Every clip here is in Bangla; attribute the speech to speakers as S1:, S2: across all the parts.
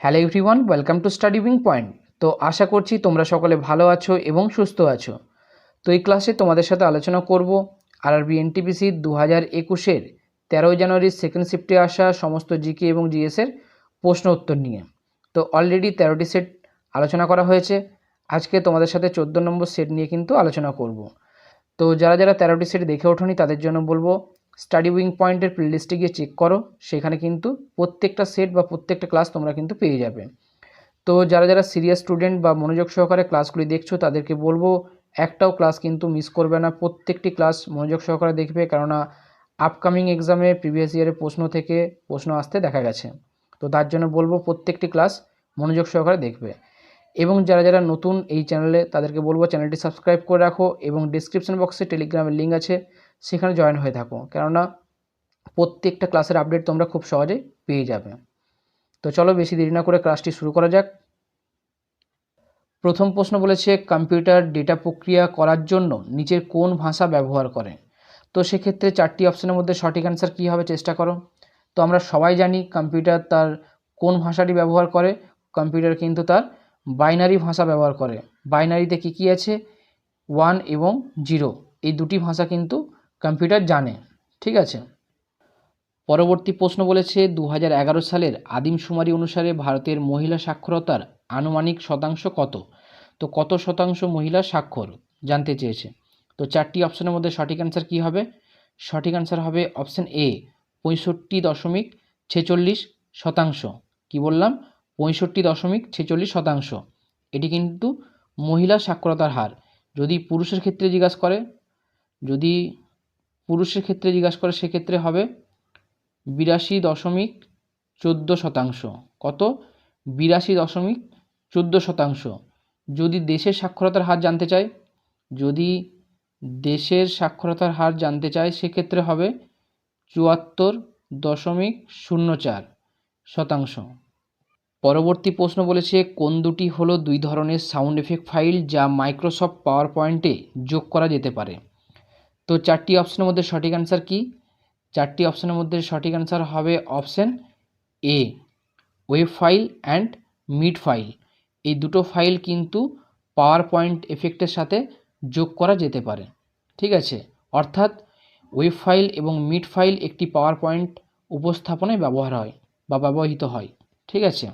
S1: Hello everyone, welcome to study wing point. তো আশা করছি তোমরা সকলে ভালো আছো এবং সুস্থ আছো। তো এই ক্লাসে তোমাদের সাথে আলোচনা করব আরআরবি এনটিপিসি 2021-এর 13 জানুয়ারির সেকেন্ড শিফটে আসা সমস্ত জিকে এবং জিএসের প্রশ্ন উত্তর নিয়ে। তো অলরেডি 13টি সেট আলোচনা করা হয়েছে। আজকে তোমাদের সাথে 14 নম্বর সেট নিয়ে কিন্তু আলোচনা করব। তো যারা যারা 13টি সেট দেখে ওঠোনি তাদের জন্য বলবো স্টাডি উইং পয়েন্টের প্লেলিস্টে গিয়ে চেক করো, সেখানে কিন্তু প্রত্যেকটা সেট বা প্রত্যেকটা ক্লাস তোমরা কিন্তু পেয়ে যাবে। তো যারা যারা সিরিয়াস স্টুডেন্ট বা মনোযোগ সহকারে ক্লাসগুলি দেখছো তাদেরকে বলবো একটাও ক্লাস কিন্তু মিস করবে না, প্রত্যেকটি ক্লাস মনোযোগ সহকারে দেখবে, কেননা আপকামিং এক্সামে প্রিভিয়াস ইয়ারের প্রশ্ন থেকে প্রশ্ন আসতে দেখা গেছে। তো তার জন্য বলবো প্রত্যেকটি ক্লাস মনোযোগ সহকারে দেখবে। এবং যারা যারা নতুন এই চ্যানেলে তাদেরকে বলবো চ্যানেলটি সাবস্ক্রাইব করে রাখো এবং ডিসক্রিপশন বক্সে টেলিগ্রামের লিঙ্ক আছে, সেখানে জয়েন হয়ে থাকো, কেননা প্রত্যেকটা ক্লাসের আপডেট তোমরা খুব সহজেই পেয়ে যাবে। তো চলো বেশি দেরি না করে ক্লাসটি শুরু করা যাক। প্রথম প্রশ্ন বলেছে কম্পিউটার ডেটা প্রক্রিয়া করার জন্য নিচের কোন ভাষা ব্যবহার করে। তো সেক্ষেত্রে 4টি অপশনের মধ্যে সঠিক অ্যান্সার কী হবে চেষ্টা করো। তো আমরা সবাই জানি কম্পিউটার তার কোন ভাষাটি ব্যবহার করে। কম্পিউটার কিন্তু তার বাইনারি ভাষা ব্যবহার করে। বাইনারিতে কী কী আছে, 1 এবং 0, এই দুটি ভাষা কিন্তু কম্পিউটার জানে। ঠিক আছে। পরবর্তী প্রশ্ন বলেছে 2011 সালের আদিমশুমারি অনুসারে ভারতের মহিলা সাক্ষরতার আনুমানিক শতাংশ কত। তো কত শতাংশ মহিলা স্বাক্ষর জানতে চেয়েছে। তো 4টি অপশনের মধ্যে সঠিক অ্যান্সার কী হবে। সঠিক অ্যান্সার হবে অপশান এ, 65.46%। কী বললাম, 65.46%। এটি কিন্তু মহিলা সাক্ষরতার হার। যদি পুরুষের ক্ষেত্রে জিজ্ঞাসা করে সেক্ষেত্রে হবে 82.14%। কত? 82.14%। যদি দেশের সাক্ষরতার হার জানতে চাই সেক্ষেত্রে হবে 74.04%। পরবর্তী প্রশ্ন বলেছে কোন দুটি হলো দুই ধরনের সাউন্ড এফেক্ট ফাইল যা মাইক্রোসফট পাওয়ার পয়েন্টে যোগ করা যেতে পারে। তো 4টি অপশনের মধ্যে সঠিক অ্যান্সার কি। 4টি অপশনের মধ্যে সঠিক অ্যান্সার হবে option A, web file and mid file. এই দুটো ফাইল কিন্তু পাওয়ার পয়েন্ট এফেক্টের সাথে যোগ করা যেতে পারে। ঠিক আছে, অর্থাৎ ওয়েব ফাইল এবং মিড ফাইল একটি পাওয়ার পয়েন্ট উপস্থাপনায় ব্যবহৃত হয়। ঠিক আছে।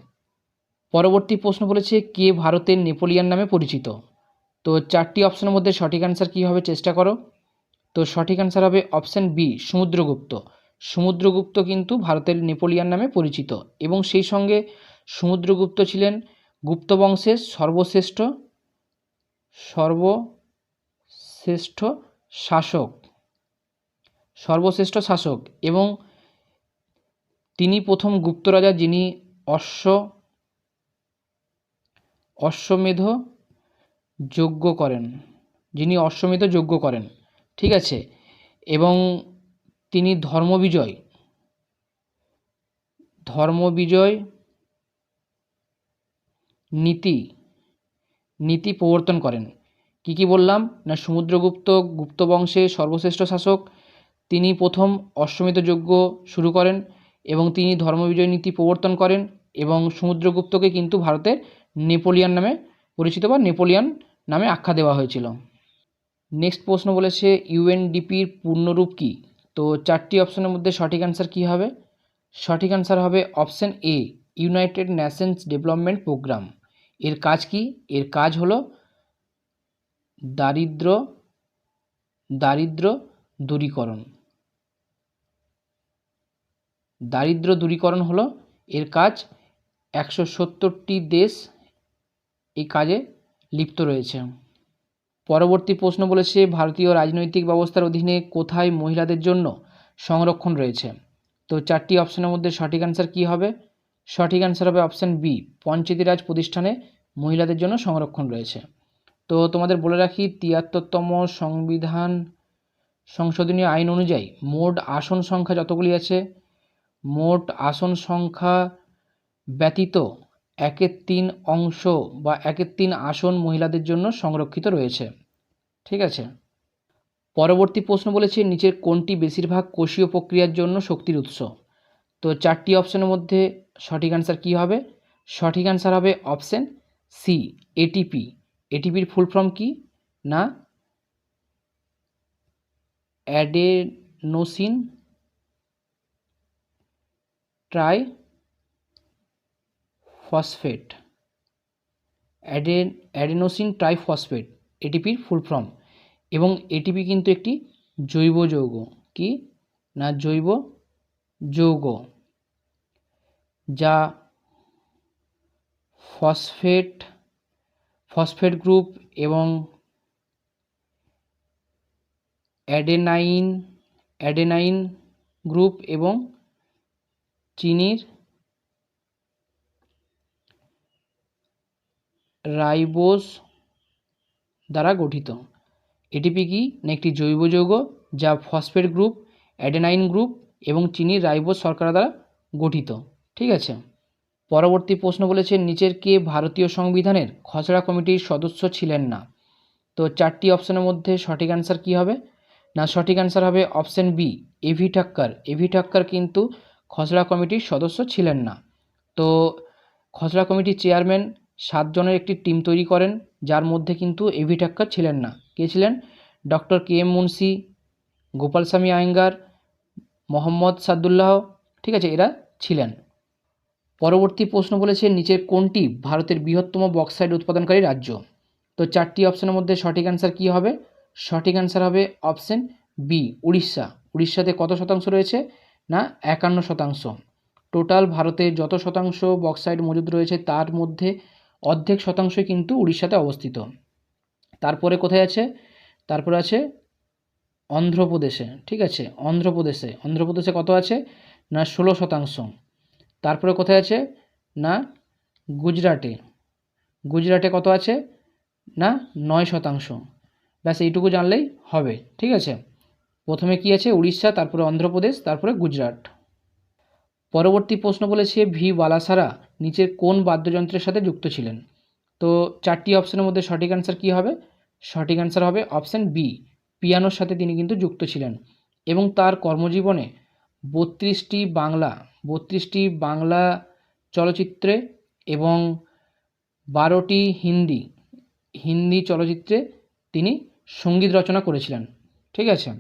S1: পরবর্তী প্রশ্ন বলেছে কে ভারতের নেপোলিয়ান নামে পরিচিত। তো 4টি অপশনের মধ্যে সঠিক অ্যান্সার কী হবে চেষ্টা করো। তো সঠিক অ্যান্সার হবে অপশান বি, সমুদ্রগুপ্ত। সমুদ্রগুপ্ত কিন্তু ভারতের নেপোলিয়ান নামে পরিচিত এবং সেই সঙ্গে সমুদ্রগুপ্ত ছিলেন গুপ্ত বংশের সর্বশ্রেষ্ঠ শাসক এবং তিনি প্রথম গুপ্ত রাজা যিনি অশ্বমেধ যজ্ঞ করেন। ঠিক আছে, এবং তিনি ধর্মবিজয় নীতি প্রবর্তন করেন। কি বললাম না, সমুদ্রগুপ্ত গুপ্ত বংশের সর্বশ্রেষ্ঠ শাসক, তিনি প্রথম অশ্বমেধ যজ্ঞ শুরু করেন এবং তিনি ধর্মবিজয় নীতি প্রবর্তন করেন এবং সমুদ্রগুপ্তকে কিন্তু ভারতের নেপোলিয়ান নামে পরিচিত বা নেপোলিয়ান নামে আখ্যা দেওয়া হয়েছিল। নেক্সট প্রশ্ন বলেছে ইউএনডিপির পূর্ণরূপ কী। তো 4টি অপশনের মধ্যে সঠিক অ্যান্সার কী হবে। সঠিক অ্যান্সার হবে option A, United Nations Development Programme. এর কাজ কি? এর কাজ হলো দারিদ্র দূরীকরণ হলো এর কাজ। 170টি দেশ এই কাজে লিপ্ত রয়েছে। পরবর্তী প্রশ্ন বলেছে ভারতীয় রাজনৈতিক ব্যবস্থার অধীনে কোথায় মহিলাদের জন্য সংরক্ষণ রয়েছে। তো 4টি অপশনের মধ্যে সঠিক অ্যান্সার কী হবে। সঠিক অ্যান্সার হবে অপশান বি, পঞ্চায়েতি রাজ প্রতিষ্ঠানে মহিলাদের জন্য সংরক্ষণ রয়েছে। তো তোমাদের বলে রাখি 73তম সংবিধান সংশোধনী আইন অনুযায়ী মোট আসন সংখ্যা যতগুলি আছে, মোট আসন সংখ্যা ব্যতীত 1/3 অংশ বা 1/3 আসন মহিলাদের জন্য সংরক্ষিত রয়েছে। ঠিক আছে। পরবর্তী প্রশ্ন বলেছে নিচের কোনটি বেশিরভাগ কোষীয় প্রক্রিয়ার জন্য শক্তির উৎস। তো 4টি অপশনের মধ্যে সঠিক অ্যান্সার কী হবে। সঠিক অ্যান্সার হবে অপশন সি এটিপি। এটিপির ফুল ফর্ম কি না অ্যাডেনোসিন ট্রাইফসফেট। অ্যাডেনোসিন ট্রাইফসফেট এটিপির ফুল ফর্ম। এবং এটিপি কিন্তু একটি জৈব যৌগ, কি না জৈব যৌগ, যা ফসফেট গ্রুপ এবং অ্যাডেনাইন গ্রুপ এবং চিনির রাইবোজ দ্বারা গঠিত। এটিপি কি না একটি জৈব যৌগ যা ফসফেট গ্রুপ, অ্যাডেনাইন গ্রুপ এবং চিনির রাইবোজ শর্করা দ্বারা গঠিত। ঠিক আছে। পরবর্তী প্রশ্ন বলেছে নিচের কে ভারতীয় সংবিধানের খসড়া কমিটির সদস্য ছিলেন না? তো চারটি অপশনের মধ্যে সঠিক অ্যান্সার কী হবে না সঠিক অ্যান্সার হবে option B A V Thakkar. A V Thakkar কিন্তু খসড়া কমিটির সদস্য ছিলেন না। তো খসড়া কমিটির চেয়ারম্যান 7 জনের একটি টিম তৈরি করেন, যার মধ্যে কিন্তু এভি ঠাক্কর ছিলেন না। কে ছিলেন? Doctor K M Munshi, Gopalaswami Ayyangar, Mohammad Saadullah. ঠিক আছে, এরা ছিলেন। পরবর্তী প্রশ্ন বলেছে নিচের কোনটি ভারতের বৃহত্তম বক্সাইট উৎপাদনকারী রাজ্য? তো চারটি অপশনের মধ্যে সঠিক অ্যান্সার কী হবে? সঠিক অ্যান্সার হবে অপশন বি উড়িষ্যা। উড়িষ্যাতে কত শতাংশ রয়েছে না 51%। টোটাল ভারতে যত শতাংশ বক্সাইট মজুদ রয়েছে তার মধ্যে অর্ধেক শতাংশই কিন্তু উড়িষ্যাতে অবস্থিত। তারপরে কোথায় আছে? তারপরে আছে অন্ধ্রপ্রদেশে। ঠিক আছে, অন্ধ্রপ্রদেশে কত আছে না 16%। তারপরে কোথায় আছে না গুজরাটে কত আছে না 9%। ব্যাস এইটুকু জানলেই হবে। ঠিক আছে, প্রথমে কি আছে উড়িষ্যা, তারপরে অন্ধ্রপ্রদেশ, তারপরে গুজরাট। পরবর্তী প্রশ্ন বলেছে ভি বালাসারা নিচের কোন বাদ্যযন্ত্রের সাথে যুক্ত ছিলেন? তো চারটি অপশনের মধ্যে সঠিক অ্যান্সার কী হবে? সঠিক অ্যান্সার হবে অপশন বি পিয়ানোর সাথে তিনি কিন্তু যুক্ত ছিলেন। এবং তার কর্মজীবনে 32টি বাংলা চলচ্চিত্রে এবং 12টি হিন্দি চলচ্চিত্রে তিনি সঙ্গীত রচনা করেছিলেন। ঠিক আছে।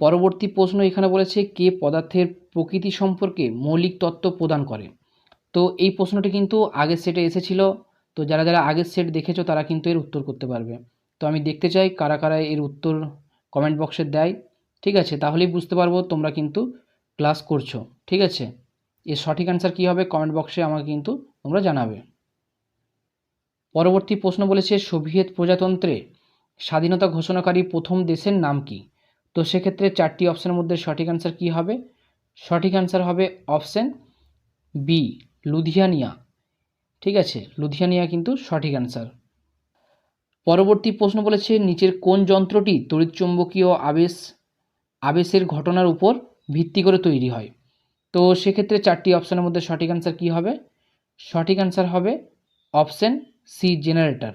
S1: পরবর্তী প্রশ্ন এখানে বলেছে কে পদার্থের প্রকৃতি সম্পর্কে মৌলিক তত্ত্ব প্রদান করে? তো এই প্রশ্নটি কিন্তু আগের সেটে এসেছিল। তো যারা আগের সেট দেখেছো তারা কিন্তু এর উত্তর করতে পারবে। তো আমি দেখতে চাই কারা কারা এর উত্তর কমেন্ট বক্সে দেয়। ঠিক আছে, তাহলেই বুঝতে পারবো তোমরা কিন্তু ক্লাস করছো। ঠিক আছে, এর সঠিক অ্যান্সার কী হবে কমেন্ট বক্সে আমাকে কিন্তু তোমরা জানাবে। পরবর্তী প্রশ্ন বলেছে সোভিয়েত প্রজাতন্ত্রে স্বাধীনতা ঘোষণাকারী প্রথম দেশের নাম কি? তো সেক্ষেত্রে চারটি অপশনের মধ্যে সঠিক অ্যান্সার কী হবে? সঠিক অ্যান্সার হবে অপশন বি লুধিয়ানিয়া। ঠিক আছে, লুধিয়ানিয়া কিন্তু সঠিক অ্যান্সার। পরবর্তী প্রশ্ন বলেছে নিচের কোন যন্ত্রটি তড়িৎচুম্বকীয় আবেশের ঘটনার উপর ভিত্তি করে তৈরি হয়? তো সেক্ষেত্রে চারটি অপশনের মধ্যে সঠিক অ্যান্সার কী হবে? সঠিক অ্যান্সার হবে অপশন সি জেনারেটর।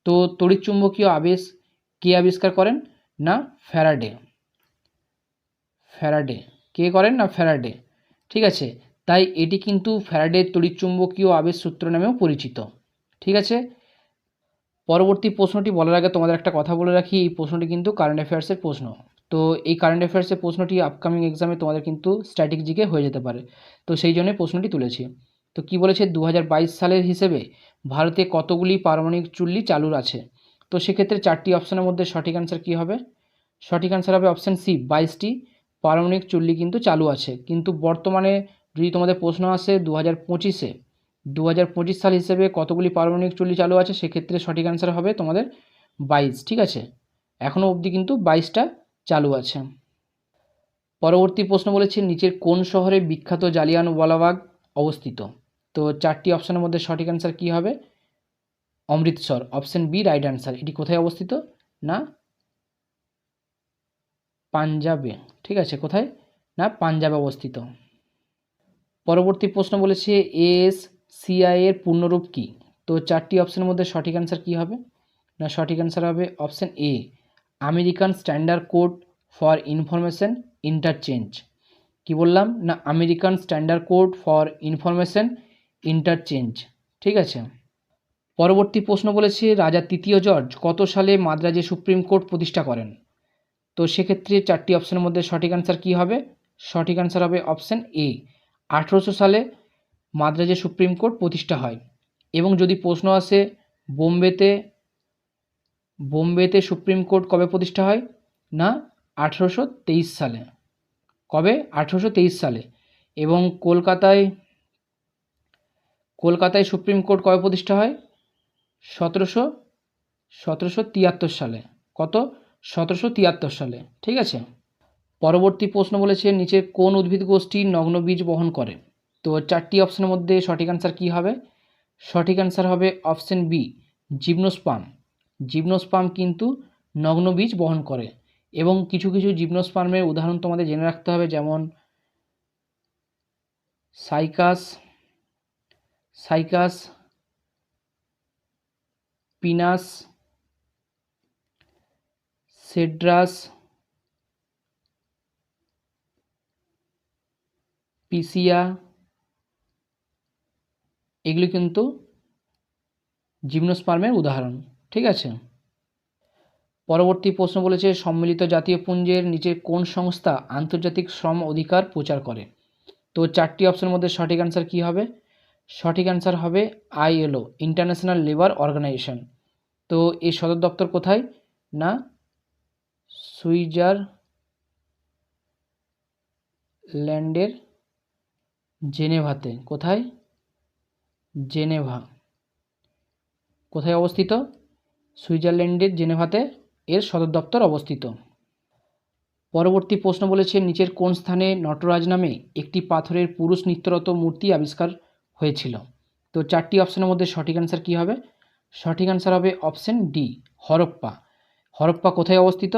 S1: তো তড়িৎচুম্বকীয় আবেশ কে আবিষ্কার করেন না ফ্যারাডে। কে করেন না ফ্যারাডে। ঠিক আছে, তাই এটি কিন্তু ফ্যারাডের তড়িৎচুম্বকীয় আবেশ সূত্র নামেও পরিচিত। ঠিক আছে। পরবর্তী প্রশ্নটি বলার আগে তোমাদের একটা কথা বলে রাখি, এই প্রশ্নটি কিন্তু কারেন্ট অ্যাফেয়ার্সের প্রশ্ন। তো এই কারেন্ট অ্যাফেয়ার্সের প্রশ্নটি আপকামিং এক্সামে তোমাদের কিন্তু স্ট্যাটিক জিকে হয়ে যেতে পারে। তো সেই জন্যই প্রশ্নটি তুলেছি। তো কি বলেছে 2022 সালের হিসেবে ভারতে কতগুলি পারমাণবিক চুল্লি চালু আছে? তো সেক্ষেত্রে চারটি অপশনের মধ্যে সঠিক অ্যান্সার কী হবে? সঠিক অ্যান্সার হবে অপশান সি 22টি পারমাণবিক চুল্লি কিন্তু চালু আছে। কিন্তু বর্তমানে যদি তোমাদের প্রশ্ন আসে 2025 সাল হিসেবে কতগুলি পারমাণবিক চুল্লি চালু আছে, সেক্ষেত্রে সঠিক অ্যান্সার হবে তোমাদের 22। ঠিক আছে, এখনও অবধি কিন্তু 22টা চালু আছে। পরবর্তী প্রশ্ন বলেছে নিচের কোন শহরে বিখ্যাত জালিয়ানওয়ালাবাগ অবস্থিত? তো চারটি অপশনের মধ্যে সঠিক অ্যান্সার কী হবে? Amritsar, option B right answer. এটি কোথায় অবস্থিত না পাঞ্জাবে। ঠিক আছে, কোথায় না পাঞ্জাবে অবস্থিত। পরবর্তী প্রশ্ন বলেছে ASCI এর পূর্ণরূপ কী? তো চারটি অপশনের মধ্যে সঠিক অ্যান্সার কী হবে? না সঠিক অ্যান্সার হবে option A American standard code for information interchange. কি বললাম না American standard code for information interchange. ঠিক আছে। পরবর্তী প্রশ্ন বলেছে রাজা তৃতীয় জর্জ কত সালে মাদ্রাজে সুপ্রিম কোর্ট প্রতিষ্ঠা করেন? তো সেক্ষেত্রে 4টি অপশনের মধ্যে সঠিক অ্যান্সার কী হবে? সঠিক অ্যান্সার হবে অপশান এ, 1800 সালে মাদ্রাজে সুপ্রিম কোর্ট প্রতিষ্ঠা হয়। এবং যদি প্রশ্ন আসে বোম্বেতে সুপ্রিম কোর্ট কবে প্রতিষ্ঠা হয়? না, 1823 সালে। কবে? 1823 সালে। এবং কলকাতায় সুপ্রিম কোর্ট কবে প্রতিষ্ঠা হয়? 1773 সালে। কত? 1773 সালে। ঠিক আছে। পরবর্তী প্রশ্ন বলেছে নিচে কোন উদ্ভিদ গোষ্ঠী নগ্ন বীজ বহন করে? তো 4টি অপশনের মধ্যে সঠিক অ্যান্সার কী হবে? সঠিক অ্যান্সার হবে অপশান বি, জিমনোস্পার্ম। জিমনোস্পার্ম কিন্তু নগ্ন বীজ বহন করে। এবং কিছু কিছু জিমনোস্পার্মের উদাহরণ তোমাদের জেনে রাখতে হবে, যেমন সাইকাস, পিনাস, সেড্রাস, পিসিয়া, এগুলি কিন্তু জিমনোস্পার্মের উদাহরণ। ঠিক আছে। পরবর্তী প্রশ্ন বলেছে সম্মিলিত জাতীয় পুঞ্জের নিচে কোন সংস্থা আন্তর্জাতিক শ্রম অধিকার প্রচার করে? তো 4টি অপশনের মধ্যে সঠিক অ্যান্সার কী হবে? সঠিক অ্যান্সার হবে ILO, ইন্টারন্যাশনাল লেবার অর্গানাইজেশন। তো এর সদর দপ্তর কোথায়? না, সুইজারল্যান্ডের জেনেভাতে। কোথায়? জেনেভা। কোথায় অবস্থিত? সুইজারল্যান্ডের জেনেভাতে এর সদর দপ্তর অবস্থিত। পরবর্তী প্রশ্ন বলেছে নিচের কোন স্থানে নটরাজ নামে একটি পাথরের পুরুষ নৃত্যরত মূর্তি আবিষ্কার হয়েছিল? তো 4টি অপশনের মধ্যে সঠিক অ্যান্সার কী হবে? সঠিক অ্যান্সার হবে অপশান ডি, হরপ্পা। হরপ্পা কোথায় অবস্থিত?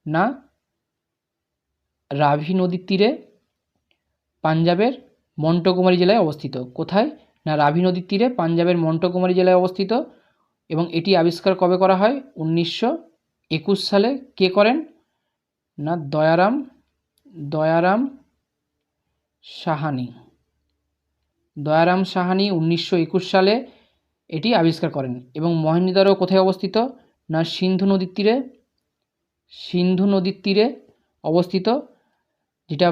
S1: না, রাভি নদীর তীরে পাঞ্জাবের মন্টগোমারি জেলায় অবস্থিত। কোথায়? না, রাভি নদীর তীরে পাঞ্জাবের মন্টগোমারি জেলায় অবস্থিত। এবং এটি আবিষ্কার কবে করা হয়? 1921 সালে। কে করেন? না, দয়ারাম সাহানি। 1921 সালে এটি আবিষ্কার করেন। এবং মহেঞ্জোদারো কোথায় অবস্থিত? না, সিন্ধু নদীর তীরে অবস্থিত, যেটা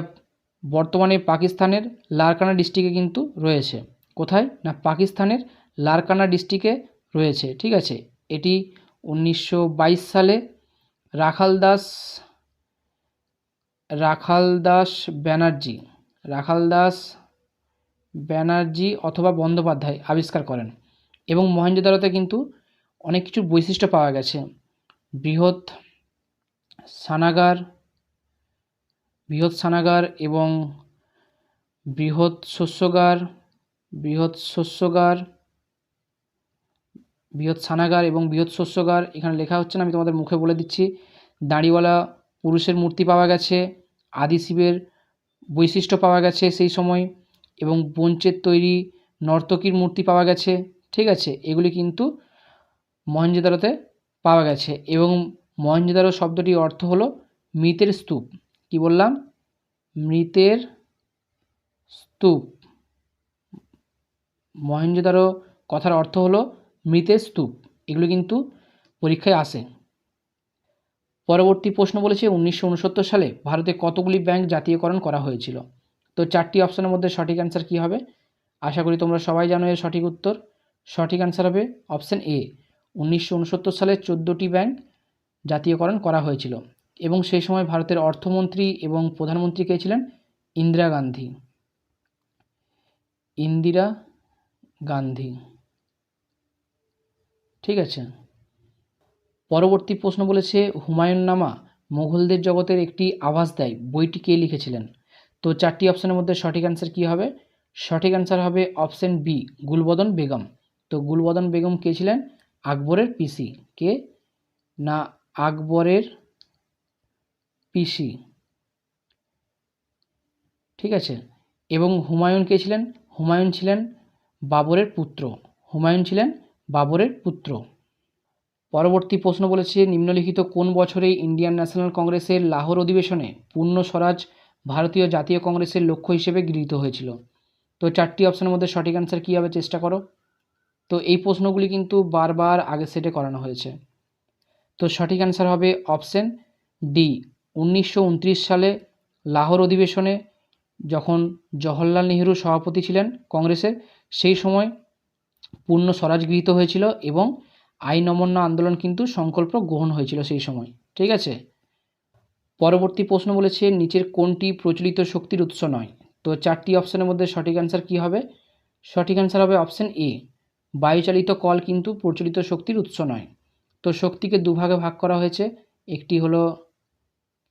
S1: বর্তমানে পাকিস্তানের লারকানা ডিস্ট্রিক্টে কিন্তু রয়েছে। কোথায়? না, পাকিস্তানের লারকানা ডিস্ট্রিক্টে রয়েছে। ঠিক আছে। এটি 1922 সালে রাখালদাস ব্যানার্জি অথবা বন্দ্যোপাধ্যায় আবিষ্কার করেন। এবং মহেঞ্জোদারোতে কিন্তু অনেক কিছু বৈশিষ্ট্য পাওয়া গেছে। বৃহৎ স্নানাগার এবং বৃহৎ শস্যাগার এখানে লেখা হচ্ছে না, আমি তোমাদের মুখে বলে দিচ্ছি। দাড়িওয়ালা পুরুষের মূর্তি পাওয়া গেছে, আদি শিবের বৈশিষ্ট্য পাওয়া গেছে সেই সময়, এবং ব্রোঞ্জের তৈরি নর্তকীর মূর্তি পাওয়া গেছে। ঠিক আছে। এগুলি কিন্তু মহেঞ্জোদারোতে পাওয়া গেছে। এবং মহেঞ্জোদারো শব্দটির অর্থ হলো মৃতের স্তূপ। কি বললাম? মৃতের স্তূপ। মহেঞ্জোদারো কথার অর্থ হলো মৃতের স্তূপ। এগুলো কিন্তু পরীক্ষায় আসে। পরবর্তী প্রশ্ন বলেছে 1969 সালে ভারতে কতগুলি ব্যাংক জাতীয়করণ করা হয়েছিল? তো 4টি অপশনের মধ্যে সঠিক অ্যান্সার কী হবে? আশা করি তোমরা সবাই জানো এর সঠিক উত্তর। সঠিক অ্যান্সার হবে অপশান এ, 1969 সালে 14টি ব্যাংক জাতীয়করণ করা হয়েছিল। এবং সেই সময় ভারতের অর্থমন্ত্রী এবং প্রধানমন্ত্রী কে ছিলেন? ইন্দিরা গান্ধী। ঠিক আছে। পরবর্তী প্রশ্ন বলেছে হুমায়ুননামা মুঘলদের জগতের একটি আভাস দেয়, বইটি কে লিখেছিলেন? তো 4টি অপশনের মধ্যে সঠিক অ্যান্সার কী হবে? সঠিক অ্যান্সার হবে অপশান বি, গুলবদন বেগম। তো গুলবদন বেগম কে ছিলেন? আকবরের পিসি। কে? না, আকবরের পিসি। ঠিক আছে। এবং হুমায়ুন কে ছিলেন? হুমায়ুন ছিলেন বাবরের পুত্র। পরবর্তী প্রশ্ন বলেছে নিম্নলিখিত কোন বছরে ইন্ডিয়ান ন্যাশনাল কংগ্রেসের লাহোর অধিবেশনে পূর্ণ স্বরাজ ভারতীয় জাতীয় কংগ্রেসের লক্ষ্য হিসেবে গৃহীত হয়েছিল? তো 4টি অপশানের মধ্যে সঠিক অ্যান্সার কী হবে চেষ্টা করো। তো এই প্রশ্নগুলি কিন্তু বারবার আগের সেটে করানো হয়েছে। তো সঠিক অ্যান্সার হবে অপশান ডি। 1929 সালে লাহোর অধিবেশনে যখন জওহরলাল নেহরু সভাপতি ছিলেন কংগ্রেসের, সেই সময় পূর্ণ স্বরাজ গৃহীত হয়েছিল এবং আইন অমান্য আন্দোলন কিন্তু সংকল্প গ্রহণ হয়েছিল সেই সময়। ঠিক আছে, পরবর্তী প্রশ্ন বলেছে নিচের কোনটি প্রচলিত শক্তির উৎস নয়। তো 4টি অপশানের মধ্যে সঠিক অ্যান্সার কী হবে? সঠিক অ্যান্সার হবে অপশান এ। বায়ুচালিত কল কিন্তু প্রচলিত শক্তির উৎস নয়। তো শক্তিকে দুভাগে ভাগ করা হয়েছে, একটি হলো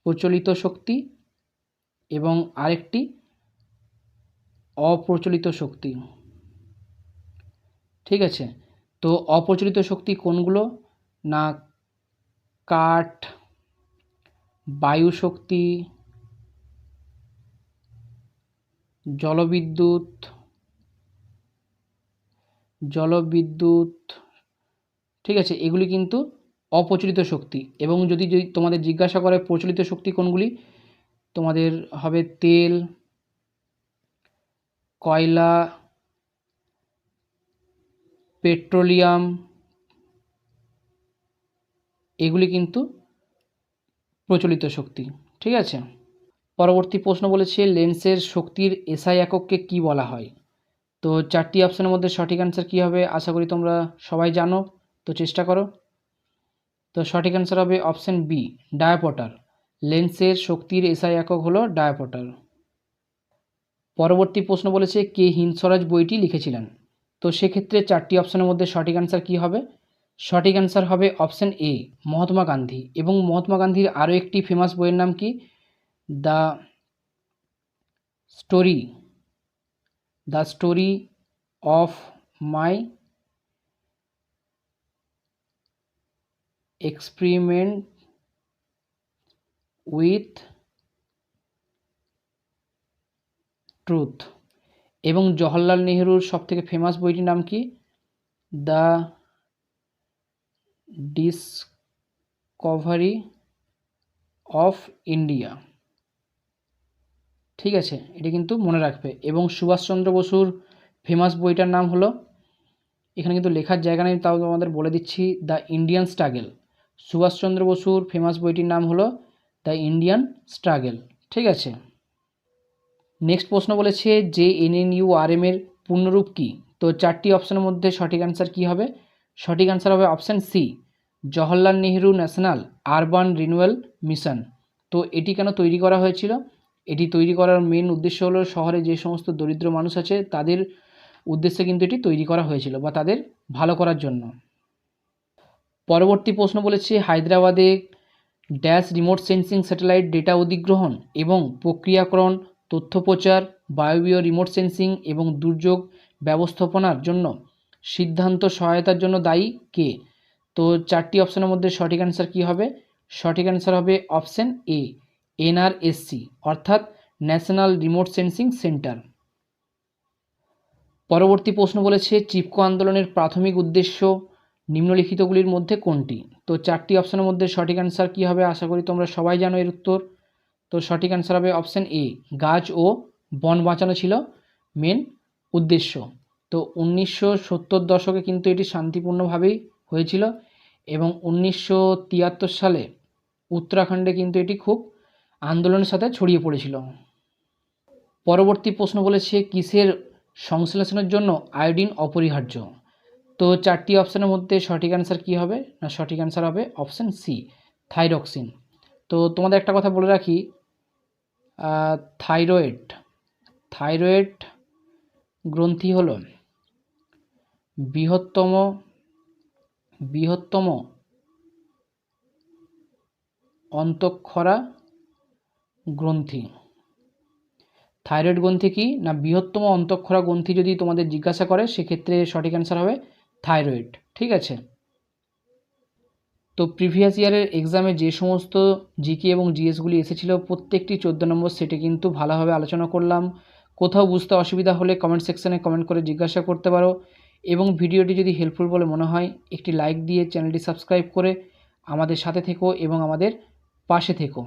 S1: প্রচলিত শক্তি এবং আরেকটি অপ্রচলিত শক্তি। ঠিক আছে, তো অপ্রচলিত শক্তি কোনগুলো? না কাঠ, বায়ু শক্তি, জলবিদ্যুৎ, ঠিক আছে, এগুলি কিন্তু অপ্রচলিত শক্তি। এবং যদি তোমাদের জিজ্ঞাসা করে প্রচলিত শক্তি কোনগুলি, তোমাদের হবে তেল, কয়লা, পেট্রোলিয়াম, এগুলি কিন্তু প্রচলিত শক্তি। ঠিক আছে, পরবর্তী প্রশ্ন বলেছে লেন্সের শক্তির এসআই একককে কি বলা হয়। তো 4টি অপশানের মধ্যে সঠিক অ্যান্সার কী হবে আশা করি তোমরা সবাই জানো, তো চেষ্টা করো। তো সঠিক অ্যান্সার হবে অপশান বি, ডায়াপটার। লেন্সের শক্তির এসআই একক হলো ডায়াপটার। পরবর্তী প্রশ্ন বলেছে কে হিন্দ স্বরাজ বইটি লিখেছিলেন। তো সেক্ষেত্রে 4টি অপশানের মধ্যে সঠিক অ্যান্সার কী হবে? সঠিক অ্যান্সার হবে অপশান এ, মহাত্মা গান্ধী। এবং মহাত্মা গান্ধীর আরও একটি ফেমাস বইয়ের নাম কি? The story of my experiment with truth. এবং জওহরলাল নেহরুর সবথেকে ফেমাস বইটির নাম কি? The Discovery of India. ঠিক আছে, এটি কিন্তু মনে রাখবে। এবং সুভাষচন্দ্র বসুর ফেমাস বইটার নাম হলো, এখানে কিন্তু লেখার জায়গা নেই তাও তোমাদের বলে দিচ্ছি, দ্য ইন্ডিয়ান স্ট্রাগল। সুভাষচন্দ্র বসুর ফেমাস বইটির নাম হলো দ্য ইন্ডিয়ান স্ট্রাগল। ঠিক আছে, নেক্সট প্রশ্ন বলেছে JNNURM এর পূর্ণরূপ কী। তো 4টি অপশানের মধ্যে সঠিক অ্যান্সার কী হবে? সঠিক অ্যান্সার হবে option C, Jawaharlal Nehru national urban renewal mission. তো এটি কেন তৈরি করা হয়েছিল? এটি তৈরি করার মেন উদ্দেশ্য হলো শহরে যে সমস্ত দরিদ্র মানুষ আছে তাদের উদ্দেশ্যে কিন্তু এটি তৈরি করা হয়েছিল, বা তাদের ভালো করার জন্য। পরবর্তী প্রশ্ন বলেছে হায়দ্রাবাদে dash remote sensing satellite data অধিগ্রহণ এবং প্রক্রিয়াকরণ, তথ্য প্রচার, বায়বীয় রিমোট সেন্সিং এবং দুর্যোগ ব্যবস্থাপনার জন্য সিদ্ধান্ত সহায়তার জন্য দায়ী কে। তো 4টি অপশানের মধ্যে সঠিক অ্যান্সার কী হবে? সঠিক অ্যান্সার হবে অপশান এ, NRSC, অর্থাৎ ন্যাশনাল রিমোট সেন্সিং সেন্টার। পরবর্তী প্রশ্ন বলেছে চিপকো আন্দোলনের প্রাথমিক উদ্দেশ্য নিম্নলিখিতগুলির মধ্যে কোনটি। তো 4টি অপশানের মধ্যে সঠিক অ্যান্সার কী হবে আশা করি তোমরা সবাই জানো এর উত্তর। তো সঠিক অ্যান্সার হবে অপশান এ, গাছ ও বন বাঁচানো ছিল মেন উদ্দেশ্য। তো 1970 দশকে কিন্তু এটি শান্তিপূর্ণভাবেই হয়েছিল এবং 1973 সালে উত্তরাখণ্ডে কিন্তু এটি খুব আন্দোলনের সাথে ছড়িয়ে পড়েছিল। পরবর্তী প্রশ্ন বলেছে কিসের সংশ্লেষণের জন্য আয়োডিন অপরিহার্য। তো 4টি অপশানের মধ্যে সঠিক অ্যান্সার কী হবে? না সঠিক অ্যান্সার হবে অপশান সি, থাইরক্সিন। তো তোমাদের একটা কথা বলে রাখি, থাইরয়েড গ্রন্থি হলো বৃহত্তম অন্তঃক্ষরা গ্রন্থি। থাইরয়েড গ্রন্থি কি না বৃহত্তম অন্তঃক্ষরা গ্রন্থি যদি তোমাদের জিজ্ঞাসা করে সেক্ষেত্রে সঠিক অ্যান্সার হবে থাইরয়েড। ঠিক আছে, তো প্রিভিয়াস ইয়ারের এক্সামে যে সমস্ত জিকে এবং জিএসগুলি এসেছিলো প্রত্যেকটি 14 নম্বর সেটে কিন্তু ভালোভাবে আলোচনা করলাম। কোথাও বুঝতে অসুবিধা হলে কমেন্ট সেকশানে কমেন্ট করে জিজ্ঞাসা করতে পারো। এবং ভিডিওটি যদি হেল্পফুল বলে মনে হয় একটি লাইক দিয়ে চ্যানেলটি সাবস্ক্রাইব করে আমাদের সাথে থেকো এবং আমাদের পাশে থেকো।